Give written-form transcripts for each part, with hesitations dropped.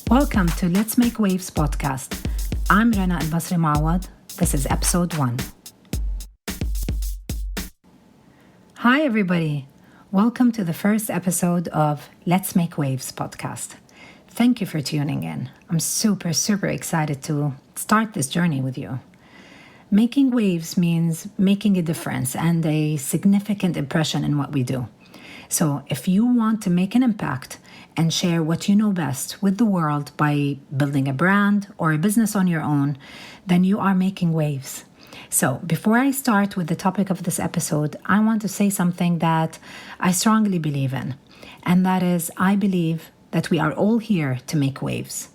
Welcome to Let's Make Waves podcast. I'm Rana Al-Basri Mawad. This is episode 1. Hi everybody. Welcome to the first episode of Let's Make Waves podcast. Thank you for tuning in. I'm super excited to start this journey with you. Making waves means making a difference and a significant impression in what we do. So if you want to make an impact and share what you know best with the world by building a brand or a business on your own, then you are making waves. So before I start with the topic of this episode, I want to say something that I strongly believe in. And that is, I believe that we are all here to make waves.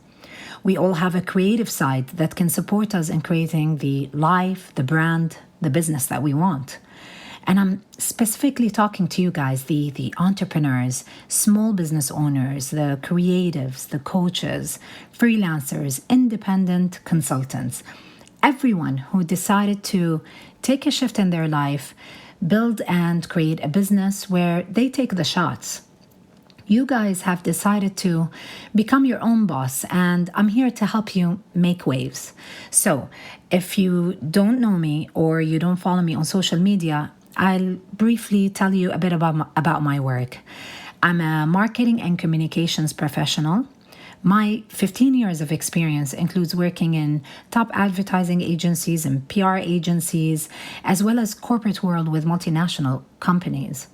We all have a creative side that can support us in creating the life, the brand, the business that we want. And I'm specifically talking to you guys, the entrepreneurs, small business owners, the creatives, the coaches, freelancers, independent consultants, everyone who decided to take a shift in their life, build and create a business where they take the shots. You guys have decided to become your own boss, and I'm here to help you make waves. So if you don't know me or you don't follow me on social media, I'll briefly tell you a bit about my work. I'm a marketing and communications professional. My 15 years of experience includes working in top advertising agencies and PR agencies, as well as corporate world with multinational companies.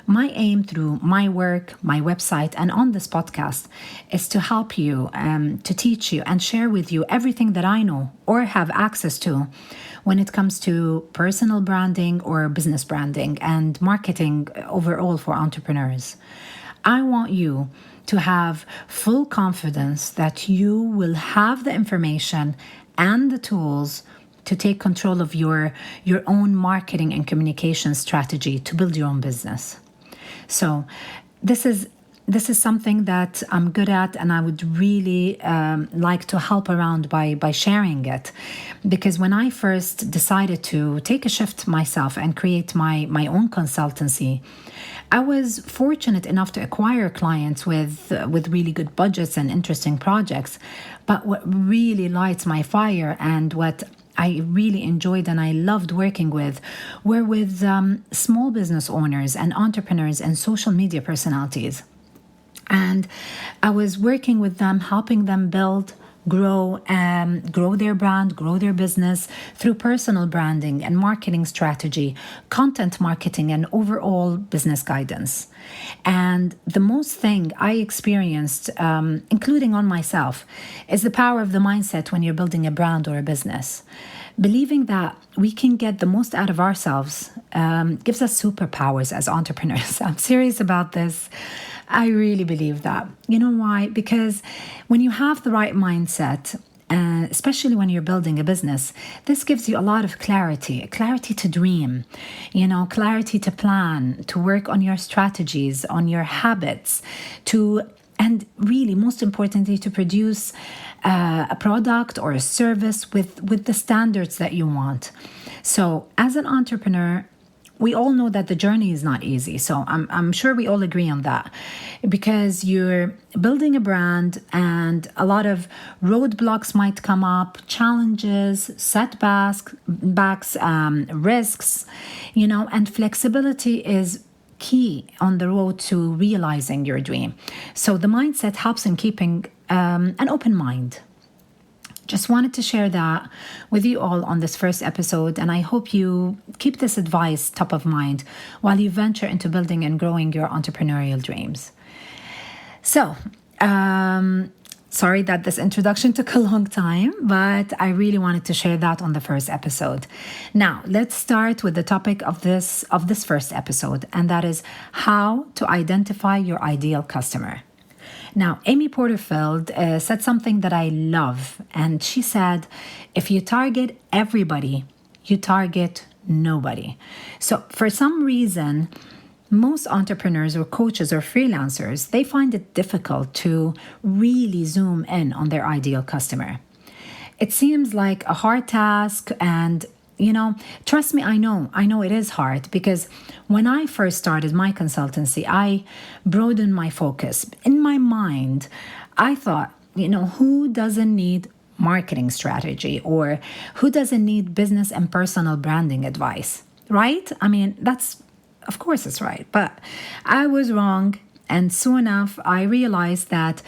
My aim through my work, my website, and on this podcast is to help you, to teach you and share with you everything that I know or have access to when it comes to personal branding or business branding and marketing overall for entrepreneurs. I want you to have full confidence that you will have the information and the tools to take control of your own marketing and communication strategy to build your own business. So this is something that I'm good at, and I would really like to help around by sharing it. Because when I first decided to take a shift myself and create my own consultancy, I was fortunate enough to acquire clients with really good budgets and interesting projects. But what really lights my fire and what I really enjoyed and I loved working with were with small business owners and entrepreneurs and social media personalities. And I was working with them, helping them build, grow their brand, grow their business through personal branding and marketing strategy, content marketing, and overall business guidance. And the most thing I experienced, including on myself, is the power of the mindset when you're building a brand or a business. Believing that we can get the most out of ourselves gives us superpowers as entrepreneurs. I'm serious about this. I really believe that. You know why? Because when you have the right mindset, especially when you're building a business, this gives you a lot of clarity to dream, clarity to plan, to work on your strategies, on your habits, and really, most importantly, to produce a product or a service with the standards that you want. So as an entrepreneur, we all know that the journey is not easy. So I'm sure we all agree on that, because you're building a brand and a lot of roadblocks might come up, challenges, setbacks, risks, and flexibility is key on the road to realizing your dream. So the mindset helps in keeping an open mind. Just wanted to share that with you all on this first episode, and I hope you keep this advice top of mind while you venture into building and growing your entrepreneurial dreams. So, sorry that this introduction took a long time, but I really wanted to share that on the first episode. Now, let's start with the topic of this first episode, and that is how to identify your ideal customer. Now, Amy Porterfield said something that I love, and she said, if you target everybody, you target nobody. So for some reason, most entrepreneurs or coaches or freelancers, they find it difficult to really zoom in on their ideal customer. It seems like a hard task, and trust me, I know it is hard, because when I first started my consultancy, I broadened my focus. In my mind, I thought who doesn't need marketing strategy, or who doesn't need business and personal branding advice, right? I mean, of course it's right, but I was wrong. And soon enough, I realized that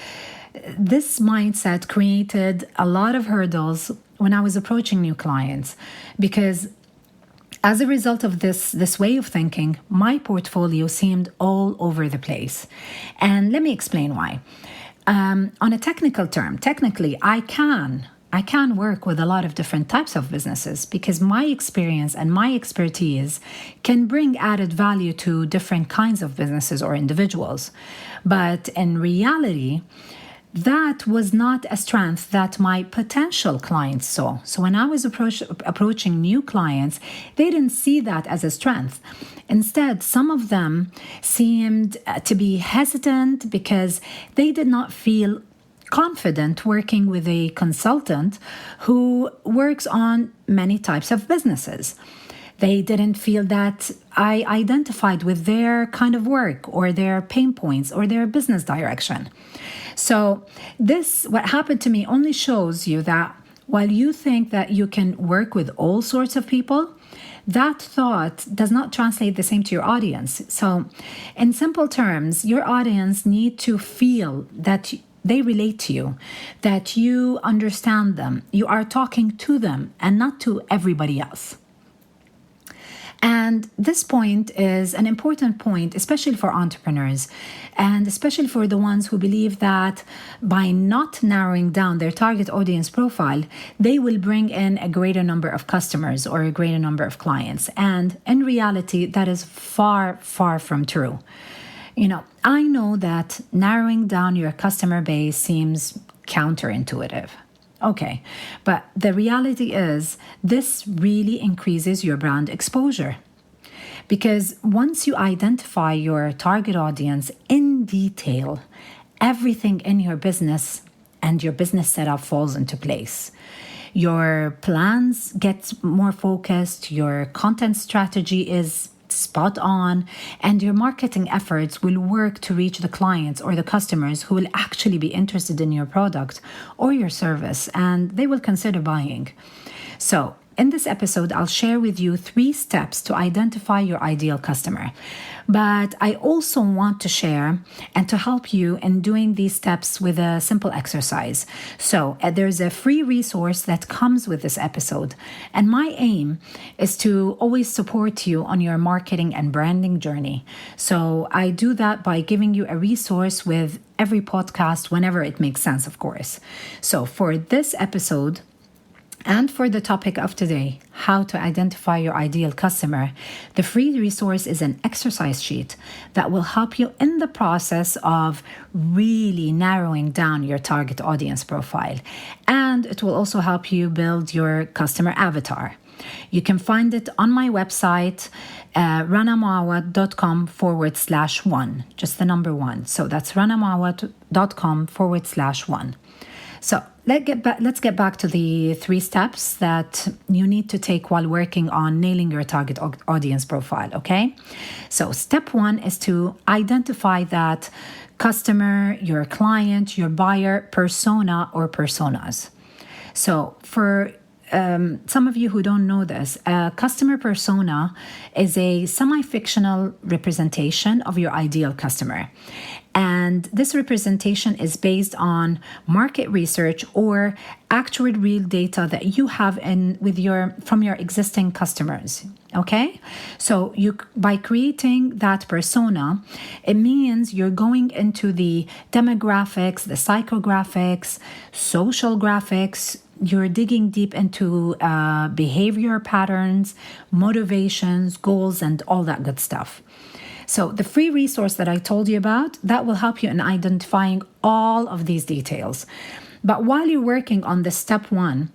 this mindset created a lot of hurdles when I was approaching new clients, because as a result of this way of thinking, my portfolio seemed all over the place. And let me explain why. On a technically, I can work with a lot of different types of businesses because my experience and my expertise can bring added value to different kinds of businesses or individuals. But in reality, that was not a strength that my potential clients saw. So when I was approaching new clients, they didn't see that as a strength. Instead, some of them seemed to be hesitant because they did not feel confident working with a consultant who works on many types of businesses. They didn't feel that I identified with their kind of work or their pain points or their business direction. So what happened to me only shows you that while you think that you can work with all sorts of people, that thought does not translate the same to your audience. So in simple terms, your audience need to feel that they relate to you, that you understand them, you are talking to them and not to everybody else. And this point is an important point, especially for entrepreneurs, and especially for the ones who believe that by not narrowing down their target audience profile, they will bring in a greater number of customers or a greater number of clients. And in reality, that is far, far from true. I know that narrowing down your customer base seems counterintuitive. Okay, but the reality is this really increases your brand exposure. Because once you identify your target audience in detail, everything in your business and your business setup falls into place. Your plans get more focused, your content strategy is spot on, and your marketing efforts will work to reach the clients or the customers who will actually be interested in your product or your service, and they will consider buying. So in this episode, I'll share with you 3 steps to identify your ideal customer. But I also want to share and to help you in doing these steps with a simple exercise. So there's a free resource that comes with this episode. And my aim is to always support you on your marketing and branding journey. So I do that by giving you a resource with every podcast whenever it makes sense, of course. So for this episode, and for the topic of today, how to identify your ideal customer, the free resource is an exercise sheet that will help you in the process of really narrowing down your target audience profile. And it will also help you build your customer avatar. You can find it on my website, ranamawat.com/1, just the number 1. So that's ranamawat.com/1. So let's get back to the 3 steps that you need to take while working on nailing your target audience profile, okay? So step 1 is to identify that customer, your client, your buyer persona or personas. So for some of you who don't know this, a customer persona is a semi-fictional representation of your ideal customer. And this representation is based on market research or actual real data that you have from your existing customers. Okay? So by creating that persona, it means you're going into the demographics, the psychographics, social graphics. You're digging deep into behavior patterns, motivations, goals, and all that good stuff. So the free resource that I told you about, that will help you in identifying all of these details. But while you're working on this step 1,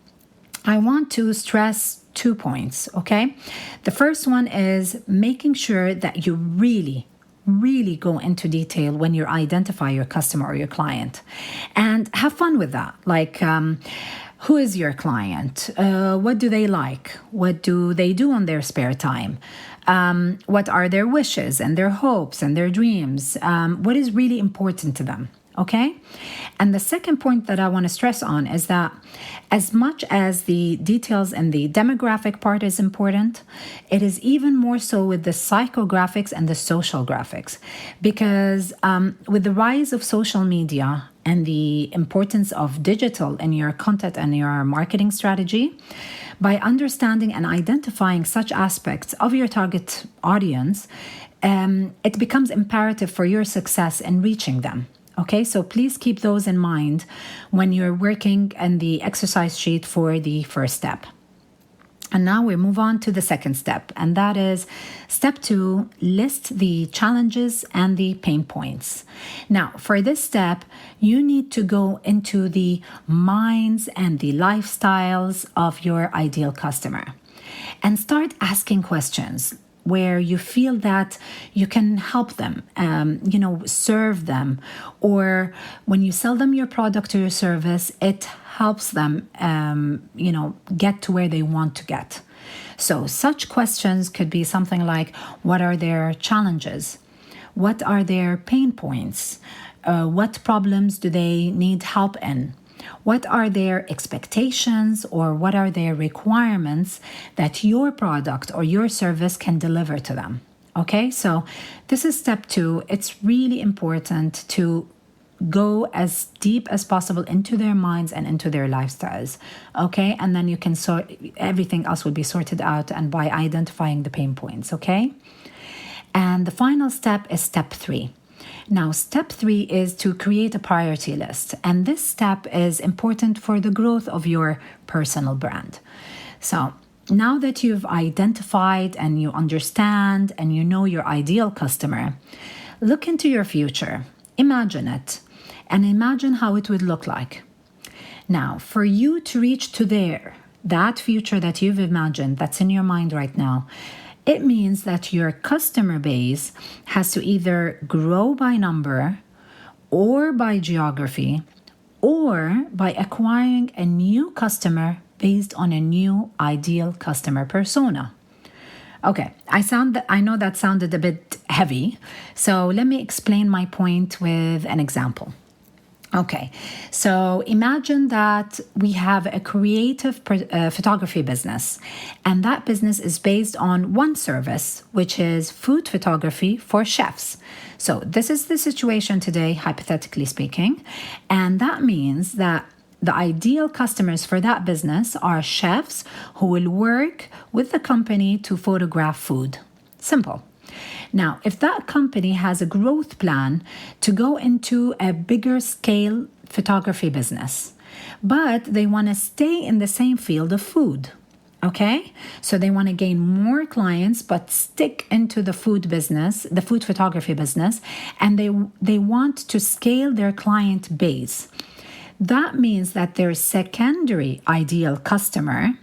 I want to stress 2 points, okay? The first one is making sure that you really go into detail when you identify your customer or your client. And have fun with that. Like, who is your client? What do they like? What do they do on their spare time? What are their wishes and their hopes and their dreams? What is really important to them? Okay? And the second point that I want to stress on is that as much as the details and the demographic part is important, it is even more so with the psychographics and the social graphics. Because with the rise of social media and the importance of digital in your content and your marketing strategy, by understanding and identifying such aspects of your target audience, it becomes imperative for your success in reaching them. Okay, so please keep those in mind when you're working in the exercise sheet for the first step. And now we move on to the second step, and that is step 2, list the challenges and the pain points. Now, for this step, you need to go into the minds and the lifestyles of your ideal customer and start asking questions where you feel that you can help them, serve them, or when you sell them your product or your service, it helps them, get to where they want to get. So such questions could be something like, what are their challenges? What are their pain points? What problems do they need help in? What are their expectations or what are their requirements that your product or your service can deliver to them? Okay, so this is step 2. It's really important to go as deep as possible into their minds and into their lifestyles. Okay, and then you can sort everything else will be sorted out and by identifying the pain points. Okay, and the final step is step 3. Now, step 3 is to create a priority list. And this step is important for the growth of your personal brand. So now that you've identified and you understand and you know your ideal customer, look into your future. Imagine it and imagine how it would look like. Now, for you to reach to that future that you've imagined that's in your mind right now, it means that your customer base has to either grow by number or by geography or by acquiring a new customer based on a new ideal customer persona. Okay, I know that sounded a bit heavy, so let me explain my point with an example. Okay, so imagine that we have a creative photography business, and that business is based on one service, which is food photography for chefs. So this is the situation today, hypothetically speaking, and that means that the ideal customers for that business are chefs who will work with the company to photograph food. Simple. Now, if that company has a growth plan to go into a bigger scale photography business, but they want to stay in the same field of food, okay? So they want to gain more clients, but stick into the food business, the food photography business, and they want to scale their client base. That means that their secondary ideal customer,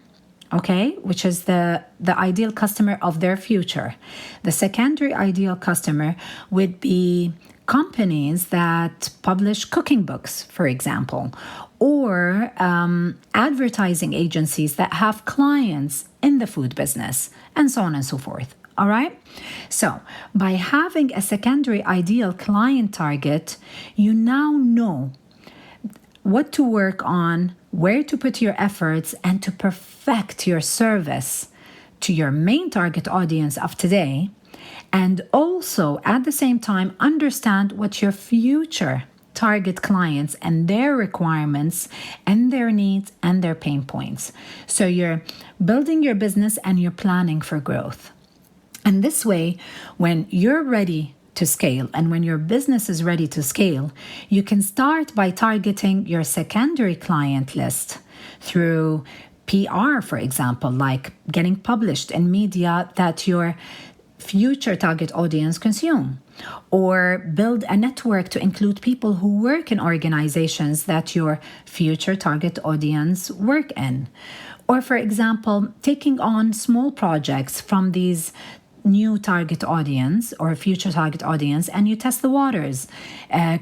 okay, which is the ideal customer of their future. The secondary ideal customer would be companies that publish cooking books, for example, or advertising agencies that have clients in the food business, and so on and so forth. All right? So by having a secondary ideal client target, you now know what to work on, where to put your efforts, and to perfect your service to your main target audience of today, and also at the same time understand what your future target clients and their requirements and their needs and their pain points. So you're building your business and you're planning for growth. And this way, when you're ready to scale and when your business is ready to scale, you can start by targeting your secondary client list through PR, for example, like getting published in media that your future target audience consume, or build a network to include people who work in organizations that your future target audience work in, or for example, taking on small projects from these new target audience or future target audience, and you test the waters,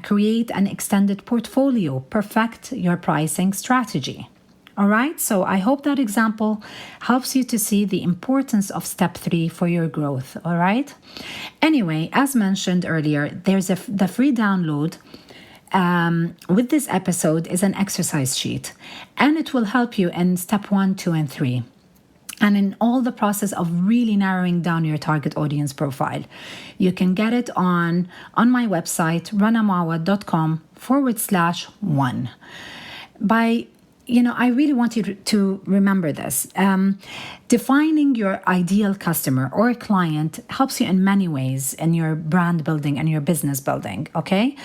create an extended portfolio, perfect your pricing strategy. All right, so I hope that example helps you to see the importance of step 3 for your growth. All right. Anyway, as mentioned earlier, there's the free download with this episode is an exercise sheet, and it will help you in step 1, 2, and 3. And in all the process of really narrowing down your target audience profile. You can get it on my website, ranamawa.com/1. I really want you to remember this. Defining your ideal customer or client helps you in many ways in your brand building and your business building, okay?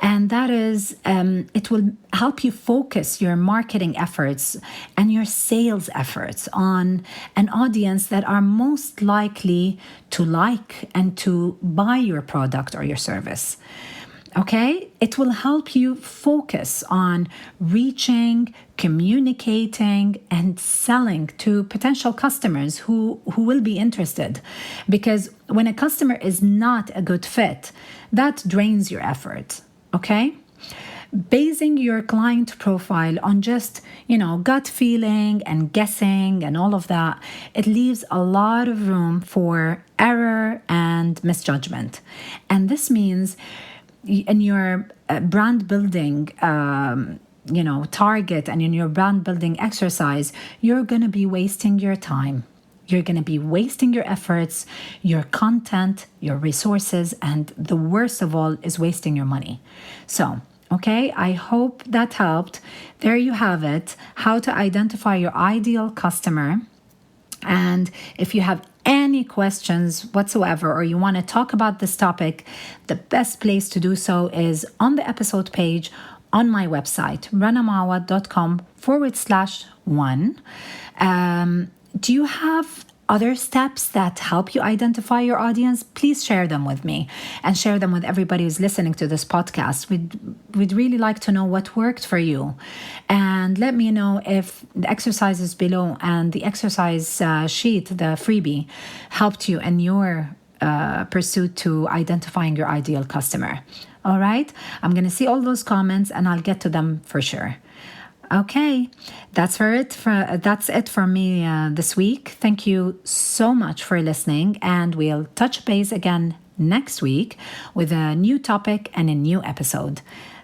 And that is, it will help you focus your marketing efforts and your sales efforts on an audience that are most likely to like and to buy your product or your service. Okay, it will help you focus on reaching, communicating, and selling to potential customers who will be interested. Because when a customer is not a good fit, that drains your effort. Okay, basing your client profile on just, gut feeling and guessing and all of that, it leaves a lot of room for error and misjudgment. And this means in your brand building, target and in your brand building exercise, you're going to be wasting your time. You're going to be wasting your efforts, your content, your resources, and the worst of all is wasting your money. So, okay, I hope that helped. There you have it, how to identify your ideal customer. And if you have any questions whatsoever, or you want to talk about this topic, the best place to do so is on the episode page on my website, ranamawa.com/1. Do you have other steps that help you identify your audience? Please share them with me and share them with everybody who's listening to this podcast. We'd really like to know what worked for you. And let me know if the exercises below and the exercise sheet, the freebie, helped you in your pursuit to identifying your ideal customer. All right? I'm going to see all those comments and I'll get to them for sure. Okay, that's it for me this week. Thank you so much for listening, and we'll touch base again next week with a new topic and a new episode.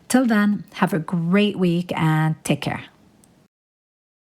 Till then, have a great week and take care.